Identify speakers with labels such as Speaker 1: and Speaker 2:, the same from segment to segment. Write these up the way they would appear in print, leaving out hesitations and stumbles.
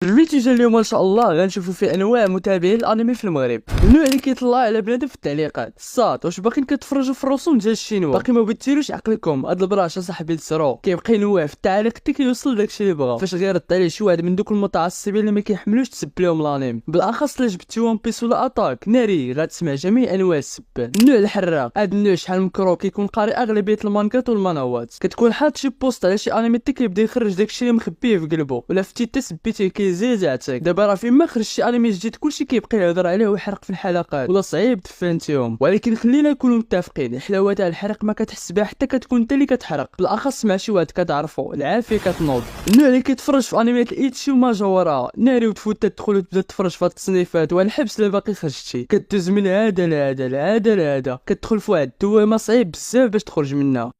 Speaker 1: الفيديو ديال اليوم ان شاء الله غنشوفوا فيه انواع متابعين الانمي في المغرب. النوع اللي كيطلع على بنادم في التعليقات الصاد واش باقيين كتفرجوا في الرسوم ديال الشينوا، باقي ما بتيروش عقلكم. هاد البراش اصاحبي لسرو كيبقى ينوع في التعليق حتى كيوصل داكشي اللي بغا، فاش غيرد عليه شي واحد من دوك المتعصبين اللي ما كيحملوش تسب لهم الانمي، بالاخص الا جبتي ون بيس ولا اتاك ناري غتسمع جميع انواع السب. النوع الحراق، هاد النوع شحال من كرو كيكون قاري اغلبيه المانكات والمانوات، كتكون حاط شي بوست على شي انمي حتى كيبدا يخرج داكشي اللي مخبيه في قلبه، ولا فتي تسبيتيه كيزيد يعطيك. دابا راه فين ما خرج شي انمي جديد كلشي كيبقى يهضر عليه ويحرق في الحلقات، ولا صعيب تفانتيهم. ولكن خلينا نكونوا متفقين، الحلاوه تاع الحرق ما كتحس بها حتى كتكون انت اللي كتحرق، بالاخص مع شي واحد كتعرفو العافيه كتنوض. النوع اللي كيتفرج في انميات الايتشي وما جا وراها ناري، وتفوت تدخل وتبدا تفرج في التصنيفات والحبس اللي باقي خرجتي، كدوز من هذا لهذا كتدخل في واحد الدوامه صعيب بزاف باش تخرج منها.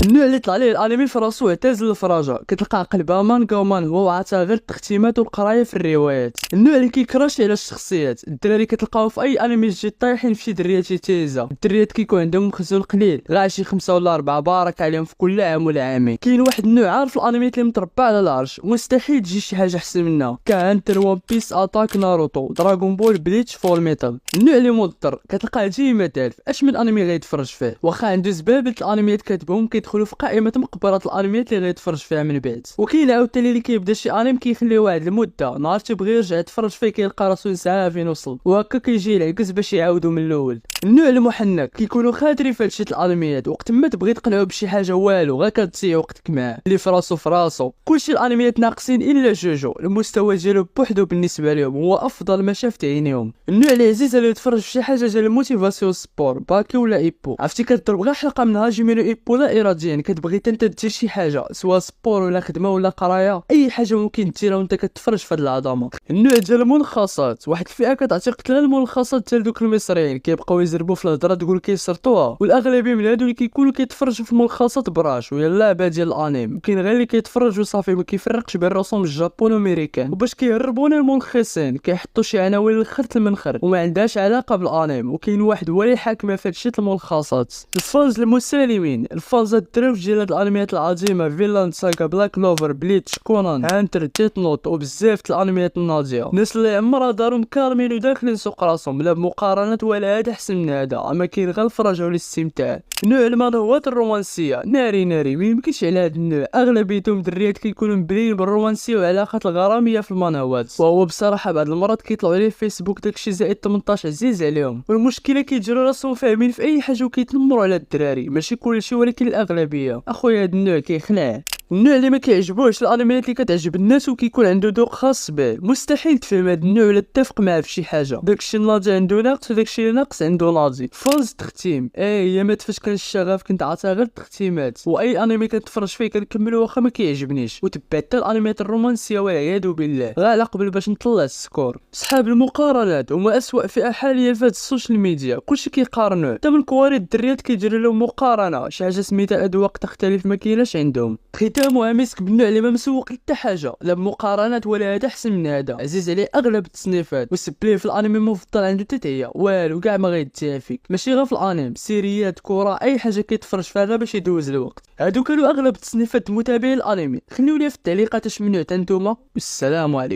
Speaker 1: النوع اللي طلع ليه الانمي في راسو اعتزل الفراجه، كتلقى قلبها مانغا ومانهوا وعطاها غير التختيمات والقرايه في الروايات. النوع اللي كيكراشي على الشخصيات، الدراري كتلقاو في اي انمي جديد طايحين في شي دريات تيزا. الدريات كيكون عندهم مخزون قليل، غير شي 5 ولا 4 بارك عليهم في كل عام ولا عامين. كاين واحد النوع عارف الانميات اللي متربع على العرش مستحيل تجي شي حاجه احسن منها، كهانتر، ون بيس، اتاك، ناروتو، دراغون بول، بليتش، فول ميتال. النوع اللي مضطر كتلقاه ديما تالف اش من انمي غيتفرج فيه، واخا عنده زبابه الانميات كاتبهم كيدخلوا في قائمه مقبرات الانميات اللي غيتفرج فيها من بعد. وكاين عاوتاني اللي كيبدا شي انمي كيخليه واحد المده، نهار تيبغي يرجع يتفرج فيه كيلقى راسو نسى فين وصل، وهكا كيجي العكس باش يعاودوا من الاول. النوع المحنك كيكونوا خاطرين في هادشي الانميات، وقت ما تبغي تقنعو بشي حاجه والو غير كتضيع وقتك معاه، اللي في راسو. كلشي الانميات ناقصين الا جوجو، المستوى ديالو بوحدو بالنسبه لهم هو افضل ما شافت عينيهم. النوع اللي عزيز عليه يتفرج في شي حاجه ديال الموتيفاسيون سبور، باكي ولا ايبو، عرفتي كضرب غير حلقه من هاجمي نو ايبو لا اراديا، كتبغي انت دير شي حاجه سواء سبور ولا خدمه ولا قرايه، اي حاجه ممكن ديرها وانت كتفرج في هاد العظمه. النوع ديال الملخصات، واحد الفئه كتعطي قتل الملخصات ديال دوك المصريين، كيبقاو يزربوا في الهضره تقول كيسرطوها، والاغلبيه من هادو اللي كيكونوا كيتفرجوا في الملخصات براش وهي اللعبه ديال الانمي. كاين غير اللي كيتفرج وصافي ما كيفرقش بين الرسوم الجابون والامريكان، وباش كيهربونا الملخصين كيحطوا شي عناوين للخرط المنخر وما عندهاش علاقه بالانمي. وكاين واحد هو اللي حاكمه في هادشي الملخصات، الفانز المسالمين، الفانز الدروج ديال هاد الانميات العظيمه، فيلاند ساغا، بلاك لوفر، بليتش، كونان، هانتر، ديت نوت، وبزاف الانميات الناضيه. الناس اللي عمرها دارهم كارمين وداخلين سوق راسهم، لا بمقارنات ولا هذا احسن من هذا، اما كاين غير الفرجه والاستمتاع. نوع المانهوات الرومانسيه ناري ما يمكنش على هذا النوع، اغلبيتهم دريات كيكونوا مبنيين بالرومانسيه وعلاقات الغراميه في المانهوات، وهو بصراحه بعض المرات كيطلعوا عليه في فيسبوك داكشي زائد 18 عزيز عليهم. والمشكله كيجروا راسهم فاهمين في اي حاجه وكيتنمروا على الدراري، ماشي كلشي ولكن الاغلبيه. اخويا هذا النوع كيخلع. النوع اللي ما كيعجبوش الانميات اللي كتعجب الناس وكيكون عنده ذوق خاص به، مستحيل تفهم هذا النوع ولا تتفق معاه في شي حاجه. داكشي الناضي عنده ناقص وداكشي اللي ناقص عنده ناضي. فوز تختيم، هي ما فاش كان الشغف كنت عاطيها غير التختيمات، واي انمي كنتفرج فيه كنكملو واخا ما كيعجبنيش، وتبعت حتى الانميات الرومانسيه والعياذ بالله غير على قبل باش نطلع السكور. صحاب المقارنات هما اسوأ فئه حاليا في هاد السوشيال ميديا، كلشي كيقارنوا، حتى من كواري الدريات كيديروا لهم مقارنه، شي حاجه سميتها اذواق تختلف ما كايناش عندهم. ختامها مسك بالنوع اللي ما مسوق حتى حاجه، لا بمقارنات ولا هذا احسن من هذا، عزيز عليه اغلب التصنيفات، وسبليه في الانمي المفضل عنده تتعيه والو كاع ما غيديها فيك، ماشي غير في الانمي، سيريات، كره، اي حاجه كيتفرج فيها غير باش يدوز الوقت. هادو كانوا اغلب التصنيفات متابعين الانمي، خليو لي في التعليقات اش من نوع نتوما، والسلام عليكم.